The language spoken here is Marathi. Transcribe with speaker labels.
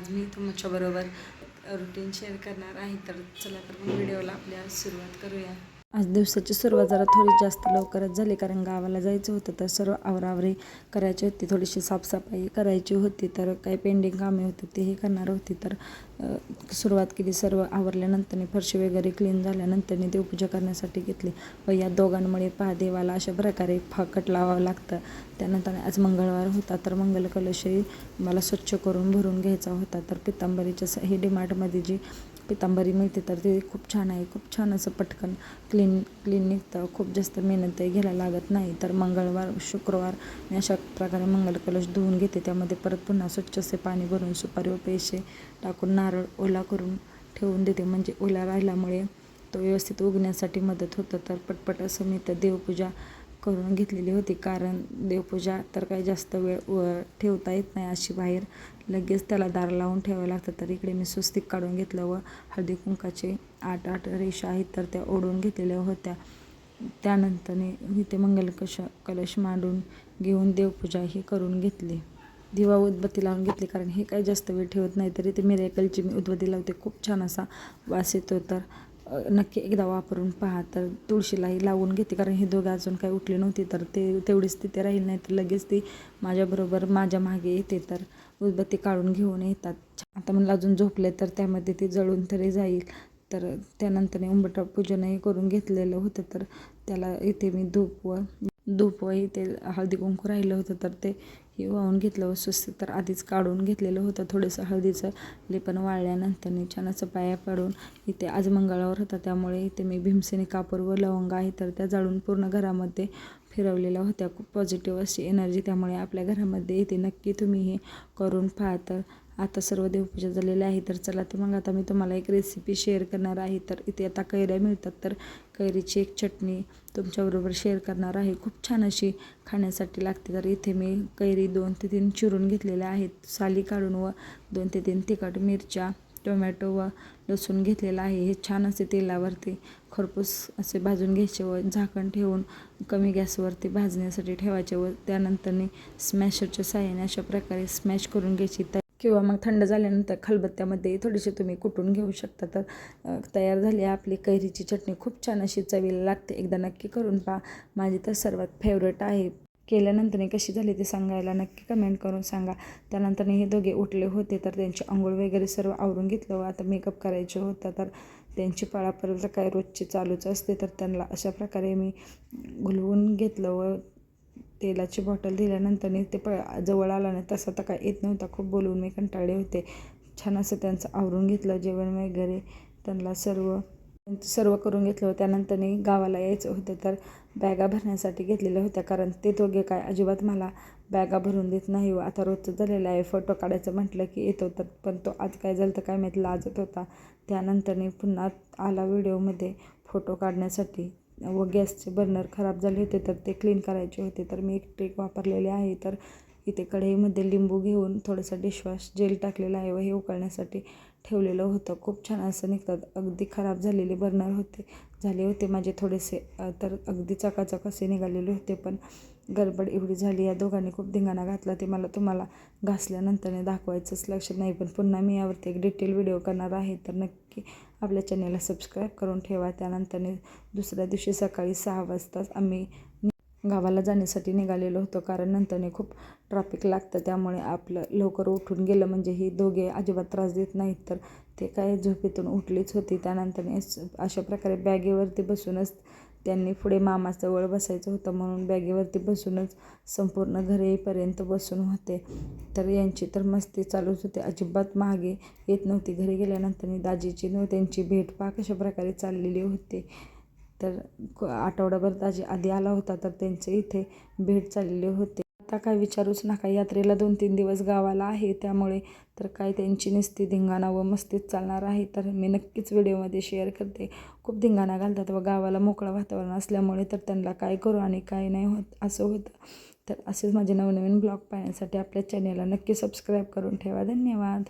Speaker 1: आज मी तुमच्याबरोबर रुटीन शेअर करणार आहे. तर चला तर मग व्हिडिओला आपल्या सुरुवात करूया. आज दिवसाची सुरुवात जरा थोडी जास्त लवकरच झाली, कारण गावाला जायचं होतं. तर सर्व आवरावरी करायची होती, थोडीशी साफसफाई करायची होती. तर काही पेंडिंग कामे होती तेही करणार होती. तर सुरुवात केली. सर्व आवरल्यानंतर फरशी वगैरे क्लीन झाल्यानंतर देवपूजा करण्यासाठी घेतली. व या दोघांमुळे पहा देवाला अशा प्रकारे फाकट लावावं लागतं. त्यानंतर आज मंगळवार होता, तर मंगल कलशही मला स्वच्छ करून भरून घ्यायचा होता. तर पितांबरीच्या ही डीमार्टमध्ये जी पितांबरी मिळते तर ते खूप छान आहे. खूप छान असं पटकन क्लीन निघतं. खूप जास्त मेहनतही घ्यायला लागत नाही. तर मंगळवार शुक्रवार मी अशा प्रकारे मंगल कलश धुवून घेते. त्यामध्ये परत पुन्हा स्वच्छ असे पाणी भरून सुपारी व पैसे टाकून नारळ ओला करून ठेवून देते. म्हणजे ओला राहिल्यामुळे तो व्यवस्थित उगण्यासाठी मदत होतं. तर पटपट असं मी तर देवपूजा करून घेतलेली होती, कारण देवपूजा तर काही जास्त वेळ ठेवता येत नाही अशी बाहेर, लगेच त्याला दार लावून ठेवावं लागतं. तर इकडे मी स्वस्तिक काढून घेतलं व हळदी कुंकाचे 8 रेषा आहेत तर त्या ओढून घेतलेल्या होत्या. त्यानंतर मी ते मंगल कलश मांडून घेऊन देवपूजा ही करून घेतली. दिवा उदबत्ती लावून घेतली, कारण हे काही जास्त वेळ ठेवत नाही. तरी ते मिरॅकलची मी उदबत्ती लावते. खूप छान असा वास येतो. तर नक्की एकदा वापरून पहा. तर तुळशीलाही लावून घेते, कारण हे दोघं अजून काही उठली नव्हती. तर तेवढीच तिथे राहील, नाही तर लगेच ती माझ्याबरोबर माझ्या मागे येते. तर उदबत्ती काढून घेऊन येतात. आता मला अजून झोपले तर त्यामध्ये ती जळून तरी जाईल. तर त्यानंतर उंबरठा पूजनही करून घेतलेलं होतं. तर त्याला इथे मी धूप व इथे हळदी कुंकू राहिलं होतं, तर ते वाहून घेतलं व स्वस्तिक तर आधीच काढून घेतलेलं होतं. थोडंसं हळदीचं लेपन वाळल्यानंतर छान असं पाया पाडून इथे आज मंगळवार होता, त्यामुळे इथे मी भीमसेनी कापूर व लवंगा आहे तर त्या जाळून पूर्ण घरामध्ये फिरवलेल्या होत्या. खूप पॉझिटिव्ह अशी एनर्जी त्यामुळे आपल्या घरामध्ये येते. नक्की तुम्ही हे करून पहा. तर आता सर्व देवपूजा झालेली आहे. तर चला तर मग आता मी तुम्हाला एक रेसिपी शेअर करणार आहे. तर इथे आता कैऱ्या मिळतात, तर कैरीची एक चटणी तुमच्याबरोबर शेअर करणार आहे. खूप छान अशी खाण्यासाठी लागते. तर इथे मी कैरी 2 ते 3 चिरून घेतलेल्या आहेत, साली काढून, व 2 ते 3 तिखट मिरच्या, टोमॅटो व लसूण घेतलेला आहे. हे छान असे तेलावरती खरपूस असे भाजून घ्यायचे व झाकण ठेवून कमी गॅसवरती भाजण्यासाठी ठेवायचे व त्यानंतर स्मॅशरच्या साहाय्याने अशा प्रकारे स्मॅश करून घ्यायची. किंवा मग थंड झाल्यानंतर खलबत्त्यामध्ये थोडीशी तुम्ही कुटून घेऊ शकता. तर तयार झाली आपली कैरीची चटणी. खूप छान अशी चवीला लागते. एकदा नक्की करून पहा. माझी तर सर्वात फेवरेट आहे. केल्यानंतर कशी झाली ते सांगायला नक्की कमेंट करून सांगा. त्यानंतर हे दोघे उठले होते, तर त्यांची आंघोळ वगैरे सर्व आवरून घेतलं व आता मेकअप करायचं होतं. तर त्यांची पळापळ काय रोजची चालूच असते. तर त्यांना अशा प्रकारे मी घुलवून घेतलं व तेलाची बॉटल दिल्यानंतर ते जवळ आला नाही तसा तर काय येत नव्हता. खूप बोलून मी कंटाळले होते. छान असं त्यांचं आवरून घेतलं, जेवण वगैरे त्यांना सर्व करून घेतलं. त्यानंतर गावाला यायचं होतं, तर बॅगा भरण्यासाठी घेतलेल्या होत्या, कारण ते दोघे काय अजिबात मला बॅगा भरून देत नाही. व आता रोजचं झालेलं आहे. फोटो काढायचं म्हटलं की येतो, तर पण तो आज काय झालं तर काय माहीत लाजत होता. त्यानंतर पुन्हा आला व्हिडिओमध्ये फोटो काढण्यासाठी. व गॅसचे बर्नर खराब झाले होते, तर ते क्लीन करायचे होते. तर मी एक ट्रिक वापरलेली आहे. तर इथे कढईमध्ये लिंबू घेऊन थोडंसं डिशवॉश जेल टाकलेलं आहे व हे उकळण्यासाठी ठेवलेलं होतं. खूप छान असं निघतात. अगदी खराब झालेले बर्नर झाले होते माझे थोडेसे, तर अगदी चकाचक असे निघालेले होते. पण गडबड एवढी झाली, या दोघांनी खूप धिंगाणा घातला. ते मला तुम्हाला घासल्यानंतर दाखवायचंच लक्षात नाही. पण पुन्हा मी यावरती एक डिटेल व्हिडिओ करणार आहे. तर नक्की आपल्या चॅनलला सबस्क्राईब करून ठेवा. त्यानंतर दुसऱ्या दिवशी सकाळी 6 वाजताच आम्ही गावाला जाण्यासाठी निघालेलो होतो, कारण नंतर खूप ट्रॅफिक लागतं. त्यामुळे आपलं लवकर उठून गेलं म्हणजे ही दोघे अजिबात त्रास देत नाहीत. तर ते काय झोपेतून उठलीच होती. त्यानंतर अशा प्रकारे बॅगेवरती बसूनच त्यांनी पुढे मामाजवळ बसायचं होतं, म्हणून बॅगेवरती बसूनच संपूर्ण घर येईपर्यंत बसून होते. तर यांची तर मस्ती चालूच होते. अजिबात मागे येत नव्हती. घरी गेल्यानंतर दाजीची त्यांची भेट पहा कशा प्रकारे चाललेली होती. तर आठवडाभर दाजी आधी आला होता, तर त्यांचे इथे भेट चाललेले होते. आता काय विचारूच नका. यात्रेला 2-3 दिवस गावाला आहे, त्यामुळे तर काय त्यांची नुसती धिंगाणा व मस्तीच चालणार आहे. तर मी नक्कीच व्हिडिओमध्ये शेअर करते. खूप धिंगाणा घालतात व गावाला मोकळं वातावरण असल्यामुळे तर त्यांना काय करू आणि काय नाही होत असं होतं. तर असेच माझे नवनवीन ब्लॉग पाहण्यासाठी आपल्या चॅनेलला नक्की सबस्क्राईब करून ठेवा. धन्यवाद.